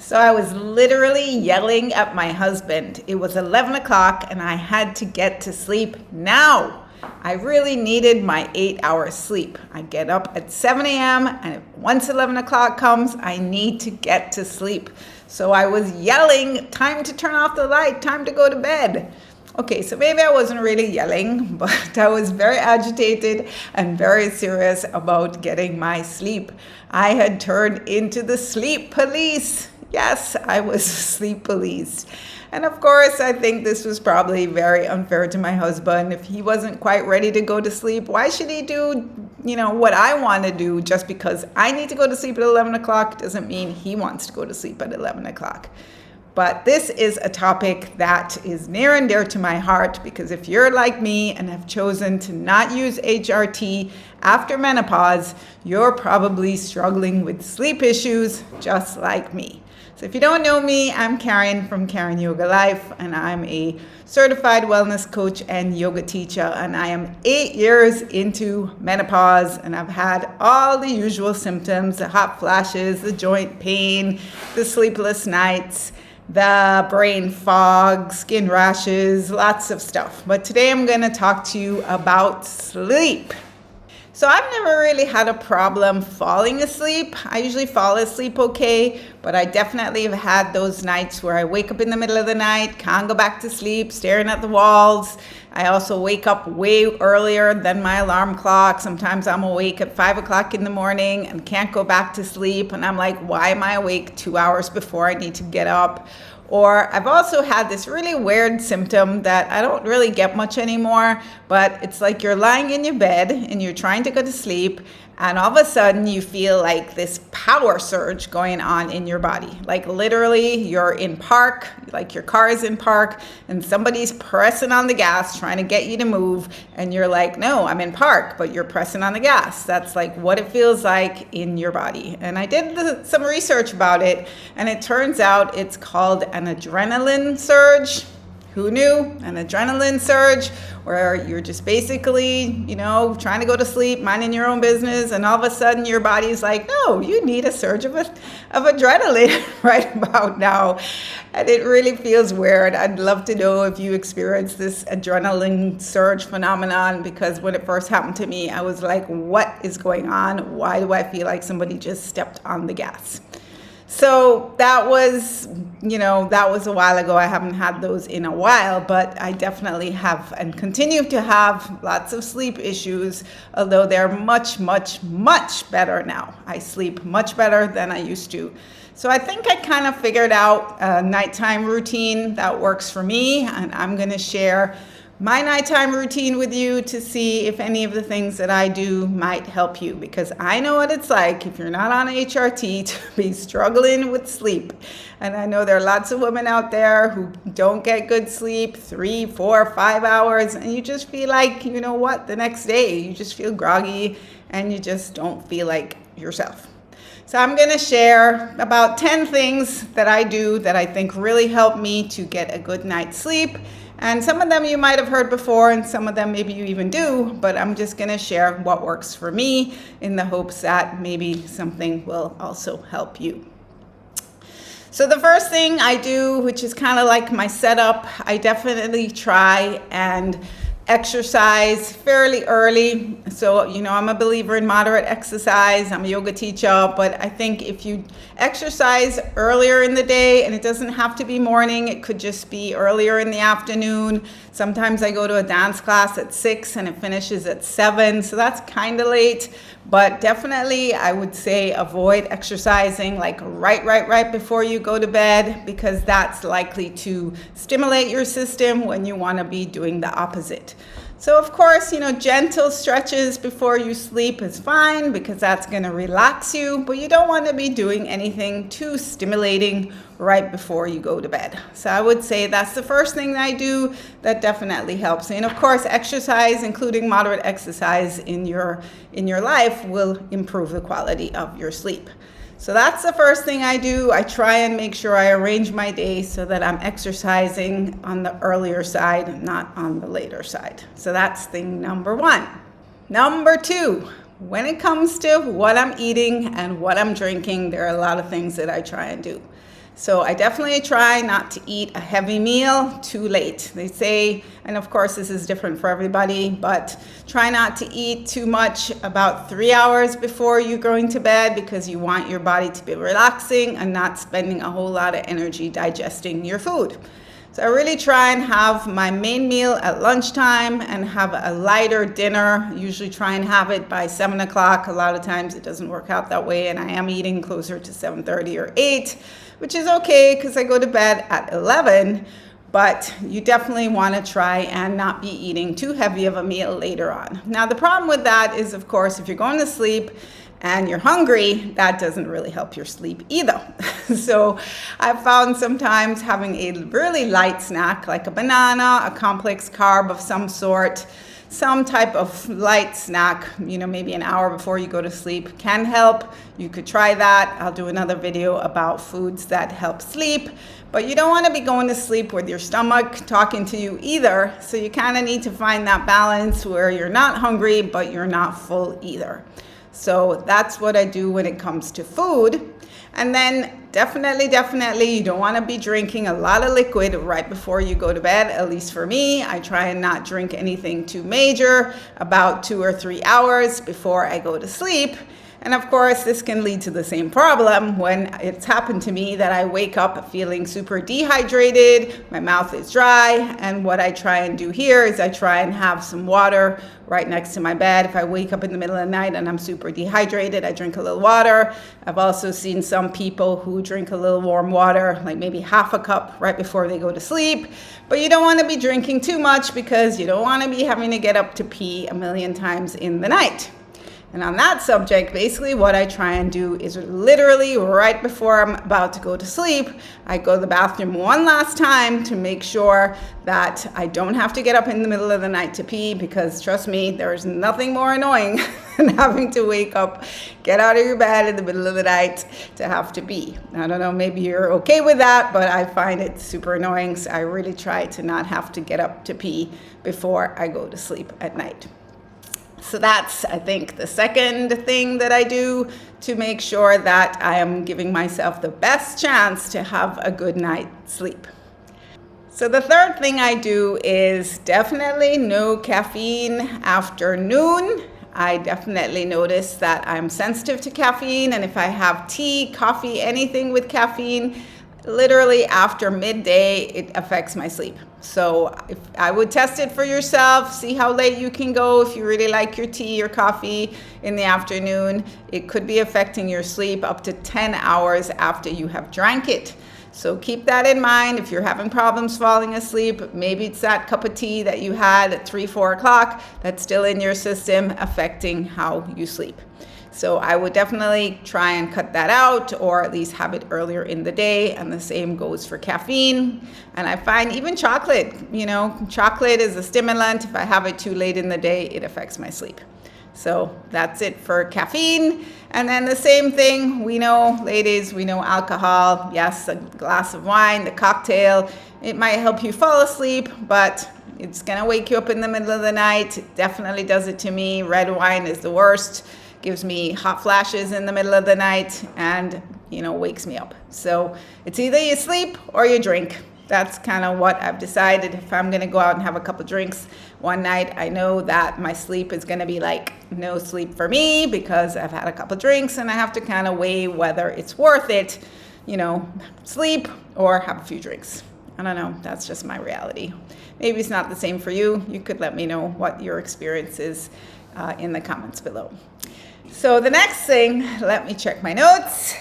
So I was literally yelling at my husband. It was 11 o'clock and I had to get to sleep now. I really needed my 8 hours sleep. I get up at 7 a.m. and once 11 o'clock comes, I need to get to sleep. So I was yelling, time to turn off the light, time to go to bed. Okay, so maybe I wasn't really yelling, but I was very agitated and very serious about getting my sleep. I had turned into the sleep police. Yes, I was sleep police. And of course, I think this was probably very unfair to my husband. If he wasn't quite ready to go to sleep, why should he do, what I want to do? Just because I need to go to sleep at 11 o'clock doesn't mean he wants to go to sleep at 11 o'clock. But this is a topic that is near and dear to my heart because if you're like me and have chosen to not use HRT after menopause, you're probably struggling with sleep issues just like me. So if you don't know me, I'm Karin from Karin Yoga Life, and I'm a certified wellness coach and yoga teacher, and I am 8 years into menopause, and I've had all the usual symptoms, the hot flashes, the joint pain, the sleepless nights, the brain fog, skin rashes, lots of stuff. But today I'm going to talk to you about sleep. So I've never really had a problem falling asleep. I usually fall asleep okay, but I definitely have had those nights where I wake up in the middle of the night, can't go back to sleep, staring at the walls. I also wake up way earlier than my alarm clock. Sometimes I'm awake at 5 o'clock in the morning and can't go back to sleep. And I'm like, why am I awake 2 hours before I need to get up? Or I've also had this really weird symptom that I don't really get much anymore, but it's like you're lying in your bed and you're trying to go to sleep, and all of a sudden you feel like this power surge going on in your body. Like literally you're in park, like your car is in park, and somebody's pressing on the gas trying to get you to move, and you're like, no, I'm in park, but you're pressing on the gas. That's like what it feels like in your body. And I did some research about it, and it turns out it's called an adrenaline surge. Who knew? An adrenaline surge, where you're just basically, trying to go to sleep, minding your own business, and all of a sudden your body's like, no, you need a surge of adrenaline right about now. And it really feels weird. I'd love to know if you experience this adrenaline surge phenomenon, because when it first happened to me, I was like, what is going on? Why do I feel like somebody just stepped on the gas? So that was a while ago. I haven't had those in a while, but I definitely have and continue to have lots of sleep issues, although they're much, much, much better now. I sleep much better than I used to. So I think I kind of figured out a nighttime routine that works for me, and I'm going to share my nighttime routine with you to see if any of the things that I do might help you, because I know what it's like if you're not on HRT to be struggling with sleep. And I know there are lots of women out there who don't get good sleep, 3, 4, 5 hours, and you just feel like, the next day you just feel groggy and you just don't feel like yourself. So I'm going to share about 10 things that I do that I think really help me to get a good night's sleep. And some of them you might have heard before, and some of them maybe you even do, but I'm just going to share what works for me in the hopes that maybe something will also help you. So the first thing I do, which is kind of like my setup, I definitely try and exercise fairly early. So, I'm a believer in moderate exercise. I'm a yoga teacher, but I think if you exercise earlier in the day, and it doesn't have to be morning, it could just be earlier in the afternoon. Sometimes I go to a dance class at 6 and it finishes at 7, so that's kind of late. But definitely I would say avoid exercising like right before you go to bed, because that's likely to stimulate your system when you want to be doing the opposite. So of course, gentle stretches before you sleep is fine because that's going to relax you, but you don't want to be doing anything too stimulating right before you go to bed. So I would say that's the first thing that I do that definitely helps. And of course, exercise, including moderate exercise in your life, will improve the quality of your sleep. So that's the first thing I do. I try and make sure I arrange my day so that I'm exercising on the earlier side, not on the later side. So that's thing number 1. Number 2, when it comes to what I'm eating and what I'm drinking, there are a lot of things that I try and do. So I definitely try not to eat a heavy meal too late. They say, and of course this is different for everybody, but try not to eat too much about 3 hours before you're going to bed, because you want your body to be relaxing and not spending a whole lot of energy digesting your food. So I really try and have my main meal at lunchtime and have a lighter dinner. Usually try and have it by 7 o'clock. A lot of times it doesn't work out that way, and I am eating closer to 7:30 or 8, which is okay because I go to bed at 11. But you definitely want to try and not be eating too heavy of a meal later on. Now, the problem with that is, of course, if you're going to sleep and you're hungry, that doesn't really help your sleep either. So I've found sometimes having a really light snack, like a banana, a complex carb of some sort, some type of light snack, maybe an hour before you go to sleep, can help. You could try that. I'll do another video about foods that help sleep. But you don't want to be going to sleep with your stomach talking to you either. So you kind of need to find that balance where you're not hungry, but you're not full either. So that's what I do when it comes to food. And then definitely, you don't want to be drinking a lot of liquid right before you go to bed. At least for me, I try and not drink anything too major about 2 or 3 hours before I go to sleep. And of course, this can lead to the same problem when it's happened to me that I wake up feeling super dehydrated, my mouth is dry, and what I try and do here is I try and have some water right next to my bed. If I wake up in the middle of the night and I'm super dehydrated, I drink a little water. I've also seen some people who drink a little warm water, like maybe half a cup right before they go to sleep. But you don't want to be drinking too much because you don't want to be having to get up to pee a million times in the night. And on that subject, basically what I try and do is literally right before I'm about to go to sleep, I go to the bathroom one last time to make sure that I don't have to get up in the middle of the night to pee, because trust me, there's nothing more annoying than having to wake up, get out of your bed in the middle of the night to have to pee. I don't know, maybe you're okay with that, but I find it super annoying. So I really try to not have to get up to pee before I go to sleep at night. So that's, I think, the second thing that I do to make sure that I am giving myself the best chance to have a good night's sleep. So the third thing I do is definitely no caffeine after noon. I definitely notice that I'm sensitive to caffeine, and if I have tea, coffee, anything with caffeine, literally after midday, it affects my sleep. So if I would test it for yourself, see how late you can go. If you really like your tea or coffee in the afternoon, it could be affecting your sleep up to 10 hours after you have drank it. So keep that in mind. If you're having problems falling asleep, maybe it's that cup of tea that you had at 3, 4 o'clock that's still in your system affecting how you sleep. So I would definitely try and cut that out, or at least have it earlier in the day. And the same goes for caffeine. And I find even chocolate, chocolate is a stimulant. If I have it too late in the day, it affects my sleep. So that's it for caffeine. And then the same thing, we know, ladies, we know alcohol. Yes, a glass of wine, the cocktail, it might help you fall asleep, but it's gonna wake you up in the middle of the night. It definitely does it to me. Red wine is the worst. Gives me hot flashes in the middle of the night and, wakes me up. So it's either you sleep or you drink. That's kind of what I've decided. If I'm going to go out and have a couple drinks one night, I know that my sleep is going to be like no sleep for me because I've had a couple drinks, and I have to kind of weigh whether it's worth it, sleep or have a few drinks. I don't know. That's just my reality. Maybe it's not the same for you. You could let me know what your experience is in the comments below. So the next thing, let me check my notes.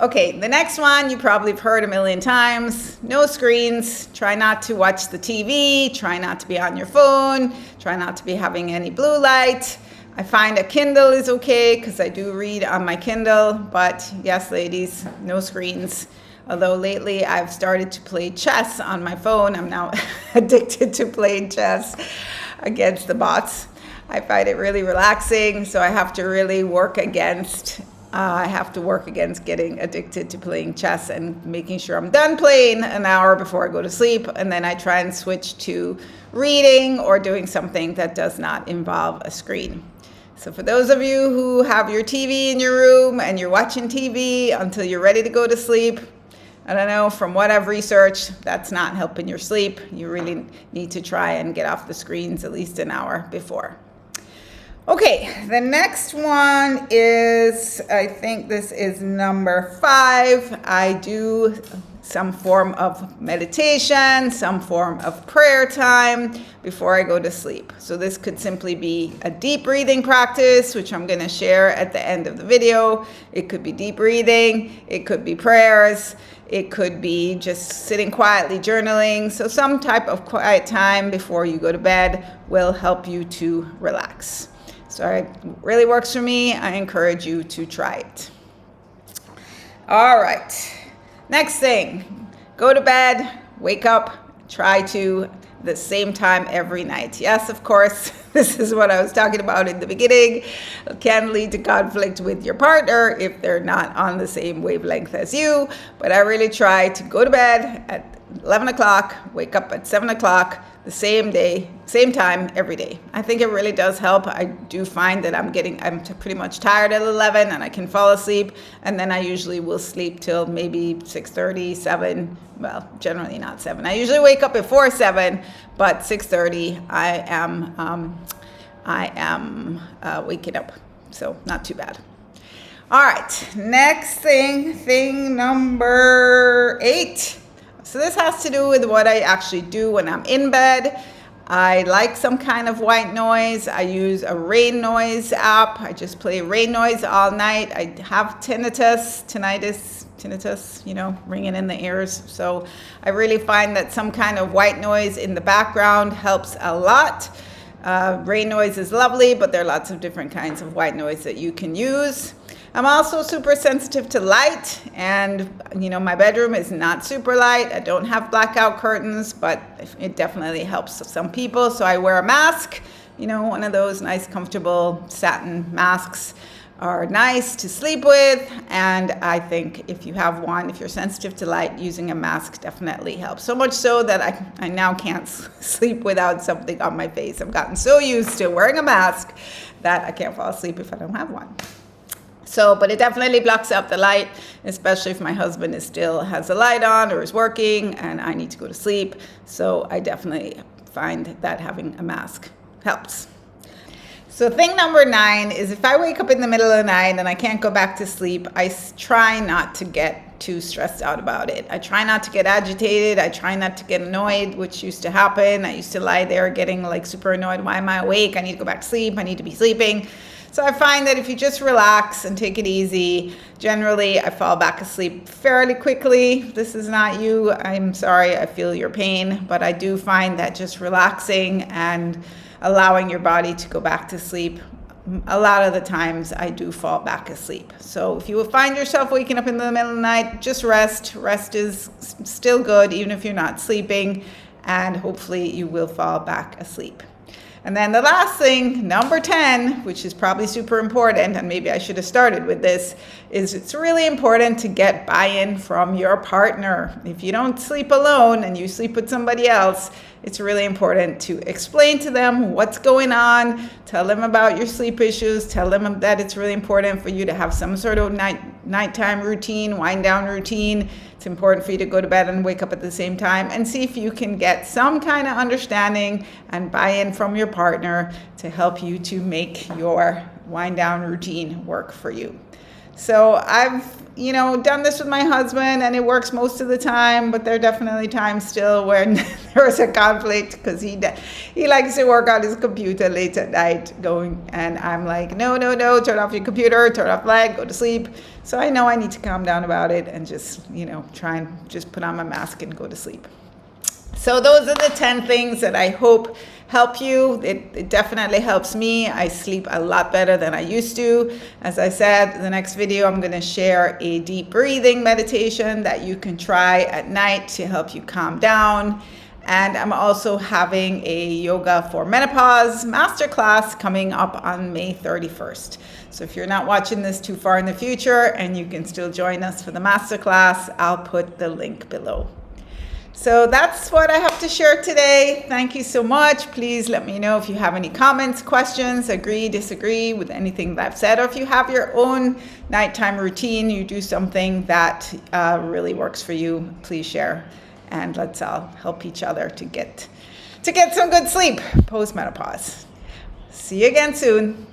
Okay, the next one you probably have heard a million times. No screens. Try not to watch the TV. Try not to be on your phone. Try not to be having any blue light. I find a Kindle is okay because I do read on my Kindle. But yes, ladies, no screens. Although lately I've started to play chess on my phone. I'm now addicted to playing chess against the bots. I find it really relaxing, so I have to really work against getting addicted to playing chess and making sure I'm done playing an hour before I go to sleep, and then I try and switch to reading or doing something that does not involve a screen. So for those of you who have your TV in your room and you're watching TV until you're ready to go to sleep, I don't know, from what I've researched, that's not helping your sleep. You really need to try and get off the screens at least an hour before. Okay, the next one is, I think this is number 5. I do some form of meditation, some form of prayer time before I go to sleep. So this could simply be a deep breathing practice, which I'm going to share at the end of the video. It could be deep breathing, it could be prayers, it could be just sitting quietly journaling. So some type of quiet time before you go to bed will help you to relax. So it really works for me. I encourage you to try it. All right. Next thing, go to bed, wake up, try to the same time every night. Yes, of course, this is what I was talking about in the beginning. It can lead to conflict with your partner if they're not on the same wavelength as you. But I really try to go to bed at 11 o'clock, wake up at 7 o'clock, the same day, same time every day. I think it really does help. I do find that I'm pretty much tired at 11 and I can fall asleep, and then I usually will sleep till maybe 6:30, 7. Well, generally not 7. I usually wake up before 7, but 6:30 I am waking up. So not too bad. All right, next thing number 8. So this has to do with what I actually do when I'm in bed. I like some kind of white noise. I use a rain noise app. I just play rain noise all night. I have tinnitus, ringing in the ears. So I really find that some kind of white noise in the background helps a lot. Rain noise is lovely, but there are lots of different kinds of white noise that you can use. I'm also super sensitive to light, and my bedroom is not super light. I don't have blackout curtains, but it definitely helps some people. So I wear a mask, one of those nice comfortable satin masks are nice to sleep with. And I think if you have one, if you're sensitive to light, using a mask definitely helps. So much so that I now can't sleep without something on my face. I've gotten so used to wearing a mask that I can't fall asleep if I don't have one. So, but it definitely blocks out the light, especially if my husband still has the light on or is working and I need to go to sleep. So I definitely find that having a mask helps. So thing number 9 is if I wake up in the middle of the night and I can't go back to sleep, I try not to get too stressed out about it. I try not to get agitated. I try not to get annoyed, which used to happen. I used to lie there getting super annoyed. Why am I awake? I need to go back to sleep. I need to be sleeping. So I find that if you just relax and take it easy, generally I fall back asleep fairly quickly. This is not you. I'm sorry. I feel your pain, but I do find that just relaxing and allowing your body to go back to sleep, a lot of the times I do fall back asleep. So if you will find yourself waking up in the middle of the night, just rest. Rest is still good, even if you're not sleeping, and hopefully you will fall back asleep. And then the last thing, number 10, which is probably super important, and maybe I should have started with this, is it's really important to get buy-in from your partner. If you don't sleep alone and you sleep with somebody else, it's really important to explain to them what's going on, tell them about your sleep issues, tell them that it's really important for you to have some sort of nighttime routine, wind down routine. It's important for you to go to bed and wake up at the same time, and see if you can get some kind of understanding and buy-in from your partner to help you to make your wind down routine work for you. So I've, done this with my husband and it works most of the time, but there are definitely times still when there's a conflict because he likes to work on his computer late at night and I'm like, no, turn off your computer, turn off light, go to sleep. So I know I need to calm down about it and just, try and just put on my mask and go to sleep. So those are the 10 things that I hope help you. It definitely helps me. I sleep a lot better than I used to. As I said, the next video, I'm going to share a deep breathing meditation that you can try at night to help you calm down. And I'm also having a yoga for menopause masterclass coming up on May 31st. So if you're not watching this too far in the future and you can still join us for the masterclass, I'll put the link below. So that's what I have to share today. Thank you so much. Please let me know if you have any comments, questions, agree, disagree with anything that I've said, or if you have your own nighttime routine, you do something that really works for you, please share. And let's all help each other to get some good sleep post-menopause. See you again soon.